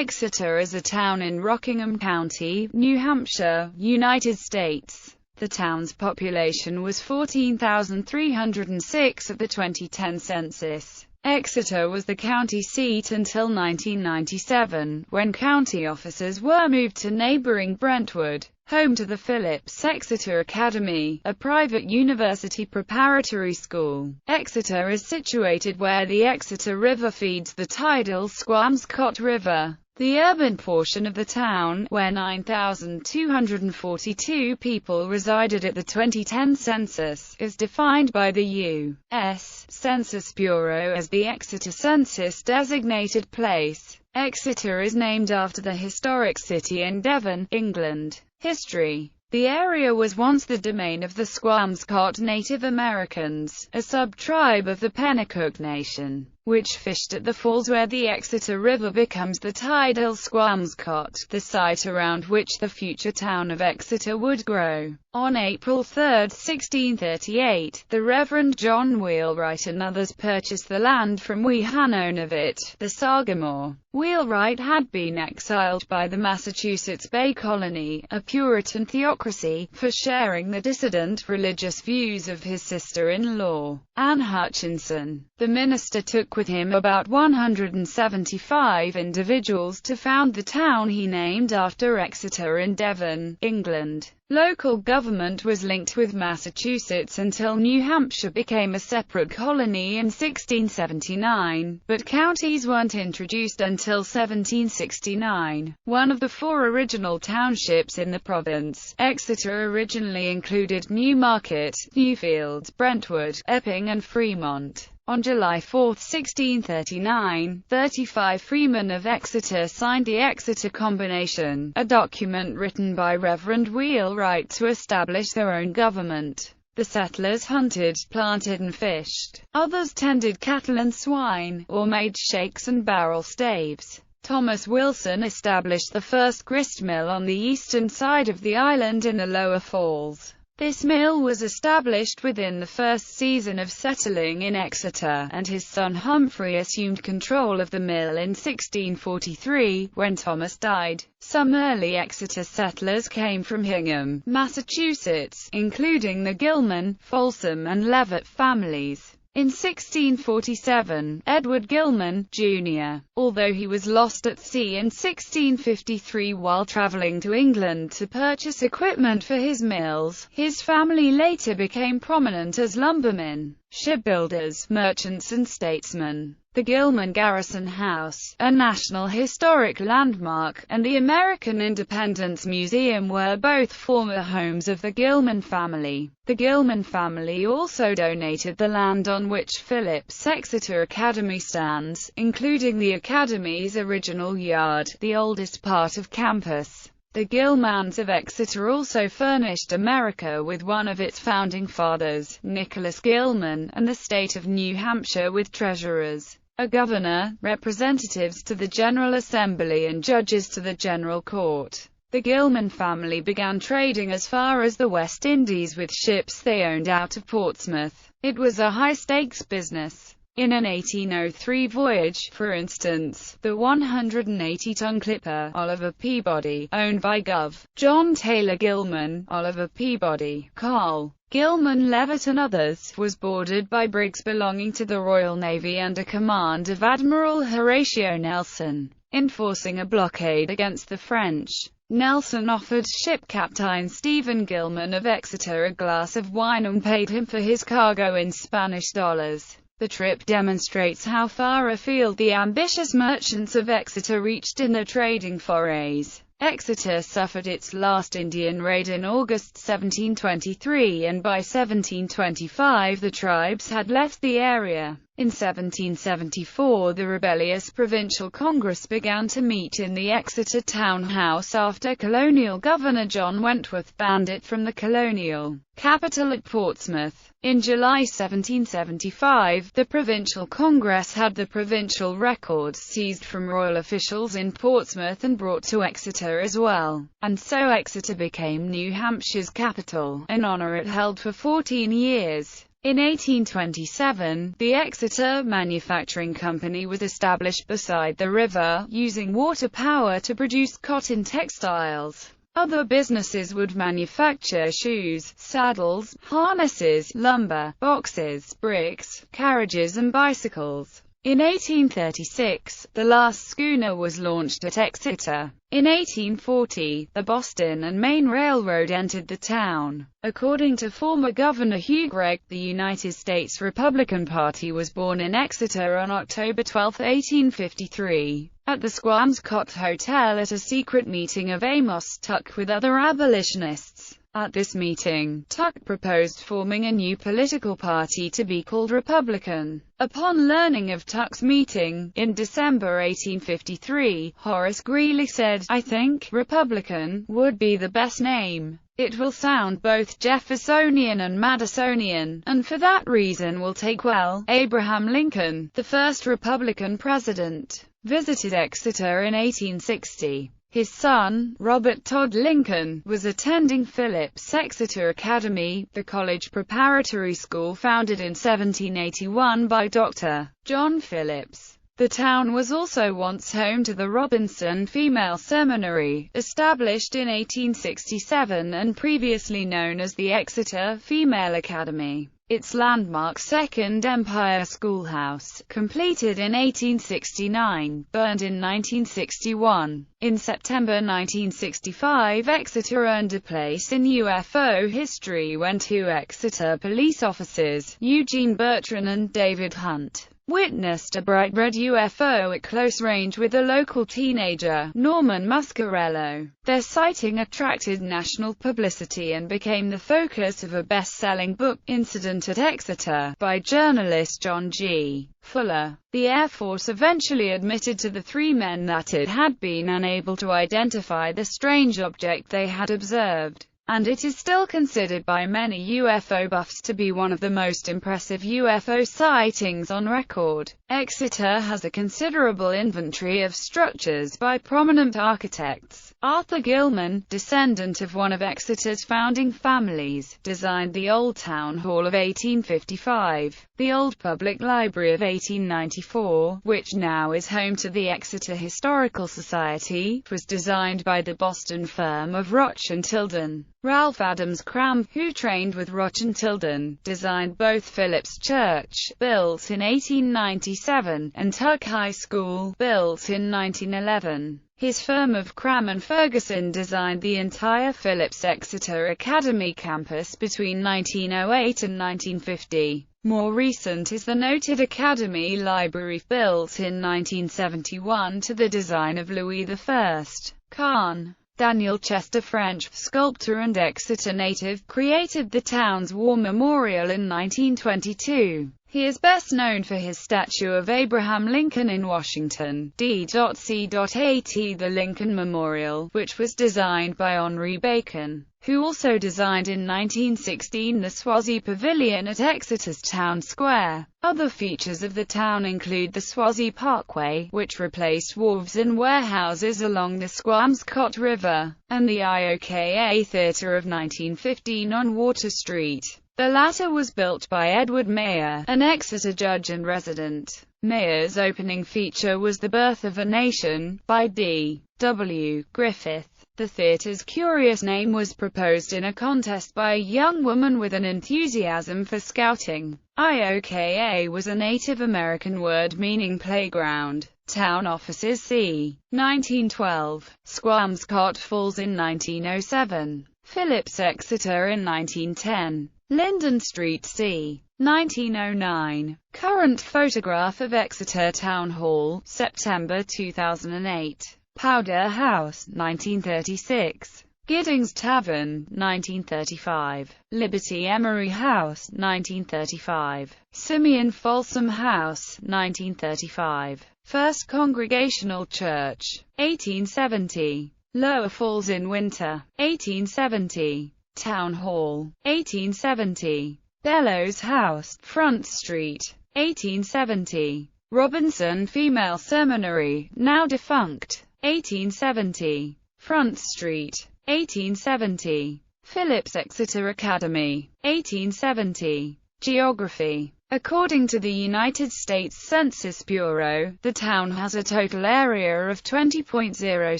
Exeter is a town in Rockingham County, New Hampshire, United States. The town's population was 14,306 at the 2010 census. Exeter was the county seat until 1997, when county offices were moved to neighboring Brentwood, home to the Phillips Exeter Academy, a private university preparatory school. Exeter is situated where the Exeter River feeds the tidal Squamscott River. The urban portion of the town, where 9,242 people resided at the 2010 census, is defined by the U.S. Census Bureau as the Exeter census-designated place. Exeter is named after the historic city in Devon, England. History. The area was once the domain of the Squamscott Native Americans, a sub-tribe of the Pennacook Nation, which fished at the falls where the Exeter River becomes the tidal Squamscott, the site around which the future town of Exeter would grow. On April 3, 1638, the Reverend John Wheelwright and others purchased the land from Wehanonovit, the Sagamore. Wheelwright had been exiled by the Massachusetts Bay Colony, a Puritan theocracy, for sharing the dissident religious views of his sister-in-law, Anne Hutchinson. The minister took with him about 175 individuals to found the town he named after Exeter in Devon, England. Local government was linked with Massachusetts until New Hampshire became a separate colony in 1679, but counties weren't introduced until 1769. One of the four original townships in the province, Exeter originally included Newmarket, Newfield, Brentwood, Epping and Fremont. On July 4, 1639, 35 freemen of Exeter signed the Exeter Combination, a document written by Reverend Wheelwright to establish their own government. The settlers hunted, planted and fished. Others tended cattle and swine, or made shakes and barrel staves. Thomas Wilson established the first grist mill on the eastern side of the island in the Lower Falls. This mill was established within the first season of settling in Exeter, and his son Humphrey assumed control of the mill in 1643, when Thomas died. Some early Exeter settlers came from Hingham, Massachusetts, including the Gilman, Folsom and Leavitt families. In 1647, Edward Gilman, Jr., although he was lost at sea in 1653 while traveling to England to purchase equipment for his mills, his family later became prominent as lumbermen, shipbuilders, merchants and statesmen. The Gilman Garrison House, a National Historic Landmark, and the American Independence Museum were both former homes of the Gilman family. The Gilman family also donated the land on which Phillips Exeter Academy stands, including the Academy's original yard, the oldest part of campus. The Gilmans of Exeter also furnished America with one of its founding fathers, Nicholas Gilman, and the state of New Hampshire with treasurers, a governor, representatives to the General Assembly and judges to the General Court. The Gilman family began trading as far as the West Indies with ships they owned out of Portsmouth. It was a high-stakes business. In an 1803 voyage, for instance, the 180-ton clipper, Oliver Peabody, owned by Gov. John Taylor Gilman, Oliver Peabody, Carl Gilman Leavitt and others, was boarded by brigs belonging to the Royal Navy under command of Admiral Horatio Nelson. Enforcing a blockade against the French, Nelson offered ship captain Stephen Gilman of Exeter a glass of wine and paid him for his cargo in Spanish dollars. The trip demonstrates how far afield the ambitious merchants of Exeter reached in their trading forays. Exeter suffered its last Indian raid in August 1723, and by 1725 the tribes had left the area. In 1774 the rebellious Provincial Congress began to meet in the Exeter Town House after colonial governor John Wentworth banned it from the colonial capital at Portsmouth. In July 1775, the Provincial Congress had the provincial records seized from royal officials in Portsmouth and brought to Exeter as well, and so Exeter became New Hampshire's capital, an honor it held for 14 years. In 1827, the Exeter Manufacturing Company was established beside the river, using water power to produce cotton textiles. Other businesses would manufacture shoes, saddles, harnesses, lumber, boxes, bricks, carriages and bicycles. In 1836, the last schooner was launched at Exeter. In 1840, the Boston and Maine Railroad entered the town. According to former Governor Hugh Gregg, the United States Republican Party was born in Exeter on October 12, 1853, at the Squamscott Hotel at a secret meeting of Amos Tuck with other abolitionists. At this meeting, Tuck proposed forming a new political party to be called Republican. Upon learning of Tuck's meeting, in December 1853, Horace Greeley said, "I think Republican would be the best name. It will sound both Jeffersonian and Madisonian, and for that reason will take well." Abraham Lincoln, the first Republican president, visited Exeter in 1860. His son, Robert Todd Lincoln, was attending Phillips Exeter Academy, the college preparatory school founded in 1781 by Dr. John Phillips. The town was also once home to the Robinson Female Seminary, established in 1867 and previously known as the Exeter Female Academy. Its landmark Second Empire Schoolhouse, completed in 1869, burned in 1961. In September 1965, Exeter earned a place in UFO history when two Exeter police officers, Eugene Bertrand and David Hunt, witnessed a bright red UFO at close range with a local teenager, Norman Muscarello. Their sighting attracted national publicity and became the focus of a best-selling book, Incident at Exeter, by journalist John G. Fuller. The Air Force eventually admitted to the three men that it had been unable to identify the strange object they had observed, and it is still considered by many UFO buffs to be one of the most impressive UFO sightings on record. Exeter has a considerable inventory of structures by prominent architects. Arthur Gilman, descendant of one of Exeter's founding families, designed the Old Town Hall of 1855, the Old Public Library of 1894, which now is home to the Exeter Historical Society, was designed by the Boston firm of Roch and Tilden. Ralph Adams Cramp, who trained with Roch and Tilden, designed both Phillips Church, built in 1897, and Tuck High School, built in 1911. His firm of Cram and Ferguson designed the entire Phillips Exeter Academy campus between 1908 and 1950. More recent is the noted Academy Library, built in 1971 to the design of Louis I. Kahn. Daniel Chester, French sculptor and Exeter native, created the town's war memorial in 1922. He is best known for his statue of Abraham Lincoln in Washington, D.C. The Lincoln Memorial, which was designed by Henri Bacon, who also designed in 1916 the Swazi Pavilion at Exeter's Town Square. Other features of the town include the Swazi Parkway, which replaced wharves and warehouses along the Squamscott River, and the IOKA Theatre of 1915 on Water Street. The latter was built by Edward Mayer, an Exeter judge and resident. Mayer's opening feature was The Birth of a Nation, by D.W. Griffith. The theatre's curious name was proposed in a contest by a young woman with an enthusiasm for scouting. IOKA was a Native American word meaning playground. Town offices c. 1912. Squamscott Falls in 1907. Phillips Exeter in 1910. Linden Street c. 1909. Current photograph of Exeter Town Hall, September 2008. Powder House, 1936. Giddings Tavern, 1935. Liberty Emery House, 1935. Simeon Folsom House, 1935. First Congregational Church, 1870. Lower Falls in Winter, 1870. Town Hall, 1870. Bellows House, Front Street, 1870. Robinson Female Seminary, now defunct, 1870. Front Street, 1870. Phillips Exeter Academy, 1870. Geography. According to the United States Census Bureau, the town has a total area of 20.0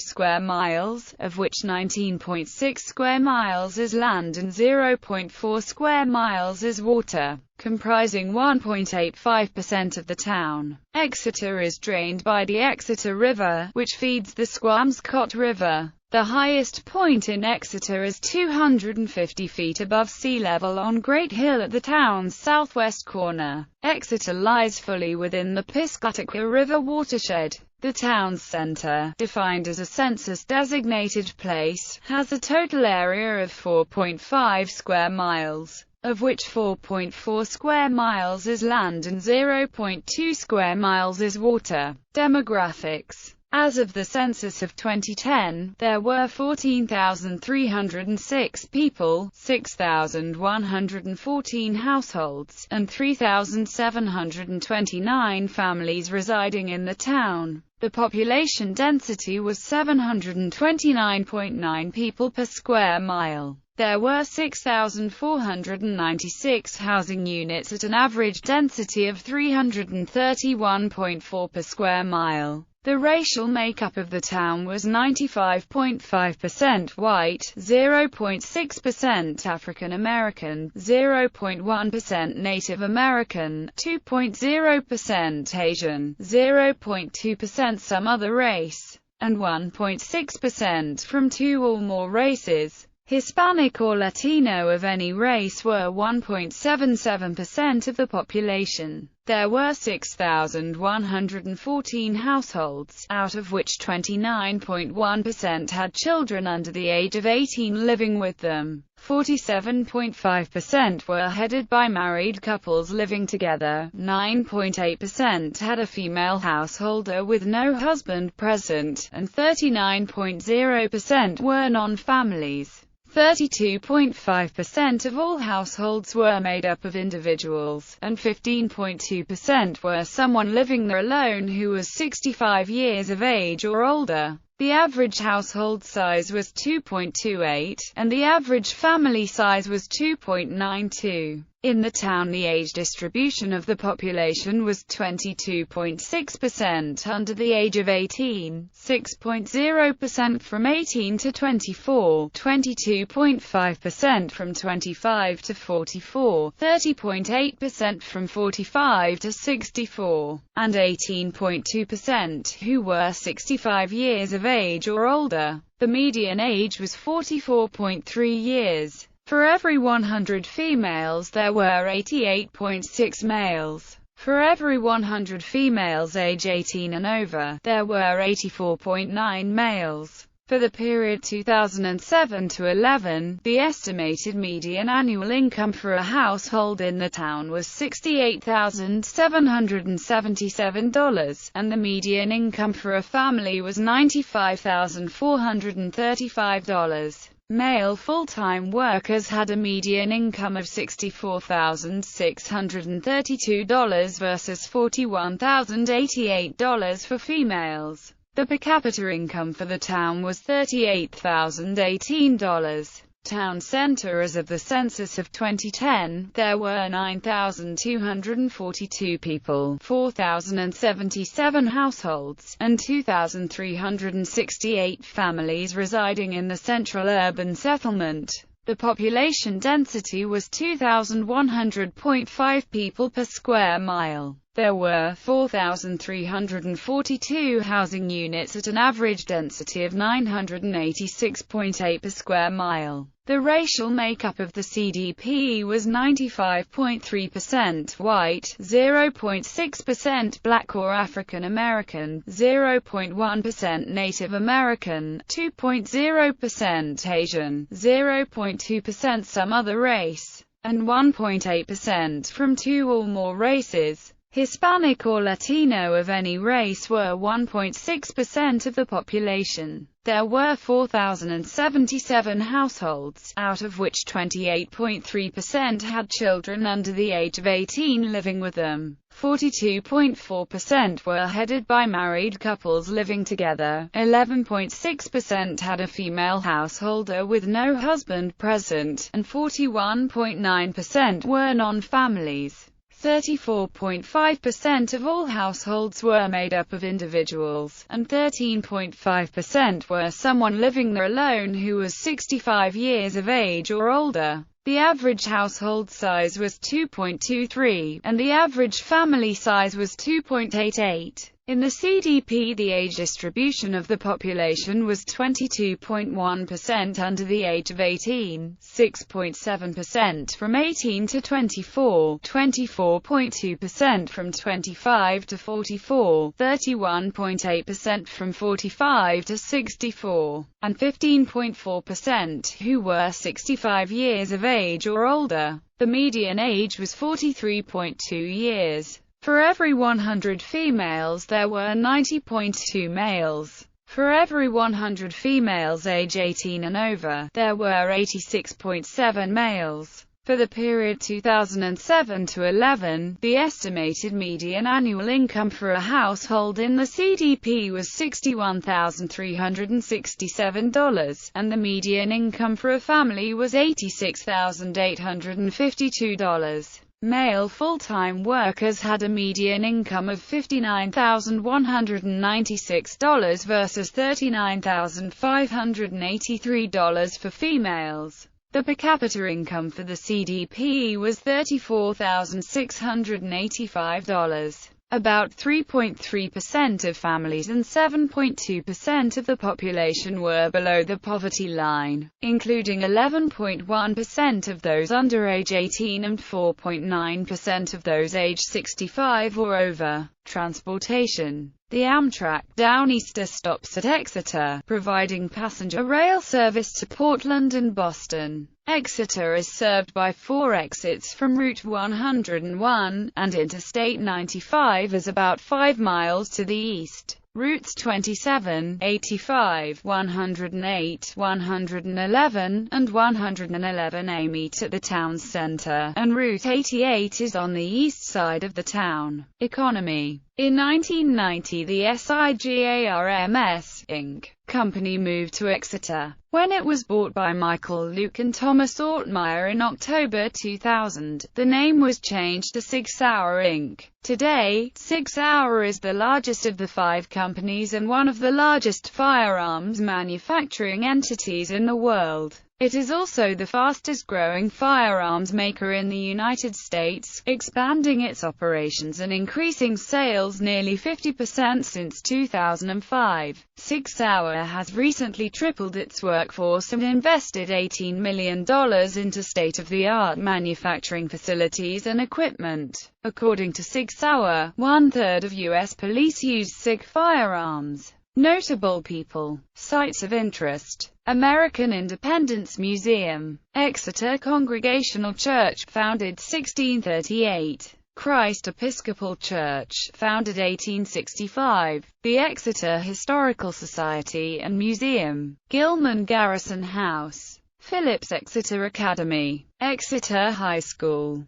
square miles, of which 19.6 square miles is land and 0.4 square miles is water, comprising 1.85% of the town. Exeter is drained by the Exeter River, which feeds the Squamscott River. The highest point in Exeter is 250 feet above sea level on Great Hill at the town's southwest corner. Exeter lies fully within the Piscataqua River watershed. The town's center, defined as a census-designated place, has a total area of 4.5 square miles, of which 4.4 square miles is land and 0.2 square miles is water. Demographics. As of the census of 2010, there were 14,306 people, 6,114 households, and 3,729 families residing in the town. The population density was 729.9 people per square mile. There were 6,496 housing units at an average density of 331.4 per square mile. The racial makeup of the town was 95.5% white, 0.6% African American, 0.1% Native American, 2.0% Asian, 0.2% some other race, and 1.6% from two or more races. Hispanic or Latino of any race were 1.77% of the population. There were 6,114 households, out of which 29.1% had children under the age of 18 living with them. 47.5% were headed by married couples living together. 9.8% had a female householder with no husband present, and 39.0% were non-families. 32.5% of all households were made up of individuals, and 15.2% were someone living there alone who was 65 years of age or older. The average household size was 2.28, and the average family size was 2.92. In the town, the age distribution of the population was 22.6% under the age of 18, 6.0% from 18 to 24, 22.5% from 25 to 44, 30.8% from 45 to 64, and 18.2% who were 65 years of age or older. The median age was 44.3 years. For every 100 females there were 88.6 males. For every 100 females age 18 and over, there were 84.9 males. For the period 2007 to 11, the estimated median annual income for a household in the town was $68,777, and the median income for a family was $95,435. Male full-time workers had a median income of $64,632 versus $41,088 for females. The per capita income for the town was $38,018. Town center. As of the census of 2010, there were 9,242 people, 4,077 households, and 2,368 families residing in the central urban settlement. The population density was 2,100.5 people per square mile. There were 4,342 housing units at an average density of 986.8 per square mile. The racial makeup of the CDP was 95.3% white, 0.6% black or African American, 0.1% Native American, 2.0% Asian, 0.2% some other race, and 1.8% from two or more races. Hispanic or Latino of any race were 1.6% of the population. There were 4,077 households, out of which 28.3% had children under the age of 18 living with them. 42.4% were headed by married couples living together. 11.6% had a female householder with no husband present, and 41.9% were non-families. 34.5% of all households were made up of individuals, and 13.5% were someone living there alone who was 65 years of age or older. The average household size was 2.23, and the average family size was 2.88. In the CDP, the age distribution of the population was 22.1% under the age of 18, 6.7% from 18 to 24, 24.2% from 25 to 44, 31.8% from 45 to 64, and 15.4% who were 65 years of age or older. The median age was 43.2 years. For every 100 females there were 90.2 males. For every 100 females age 18 and over, there were 86.7 males. For the period 2007 to 11, the estimated median annual income for a household in the CDP was $61,367, and the median income for a family was $86,852. Male full-time workers had a median income of $59,196 versus $39,583 for females. The per capita income for the CDP was $34,685. About 3.3% of families and 7.2% of the population were below the poverty line, including 11.1% of those under age 18 and 4.9% of those age 65 or over. Transportation. The Amtrak Downeaster stops at Exeter, providing passenger rail service to Portland and Boston. Exeter is served by 4 exits from Route 101, and Interstate 95 is about 5 miles to the east. Routes 27, 85, 108, 111, and 111A meet at the town's center, and Route 88 is on the east side of the town. Economy. In 1990, the SIGARMS, Inc. company moved to Exeter. When it was bought by Michael Luke and Thomas Ortmeyer in October 2000, the name was changed to 6 Hour Inc. Today, 6 Hour is the largest of the 5 companies and one of the largest firearms manufacturing entities in the world. It is also the fastest-growing firearms maker in the United States, expanding its operations and increasing sales nearly 50% since 2005. 6 Hour has recently tripled its workforce and invested $18 million into state-of-the-art manufacturing facilities and equipment. According to 6 Hour, 1/3 of U.S. police use SIG firearms. Notable people. Sites of interest. American Independence Museum. Exeter Congregational Church, founded 1638. Christ Episcopal Church, founded 1865. The Exeter Historical Society and Museum. Gilman Garrison House. Phillips Exeter Academy. Exeter High School.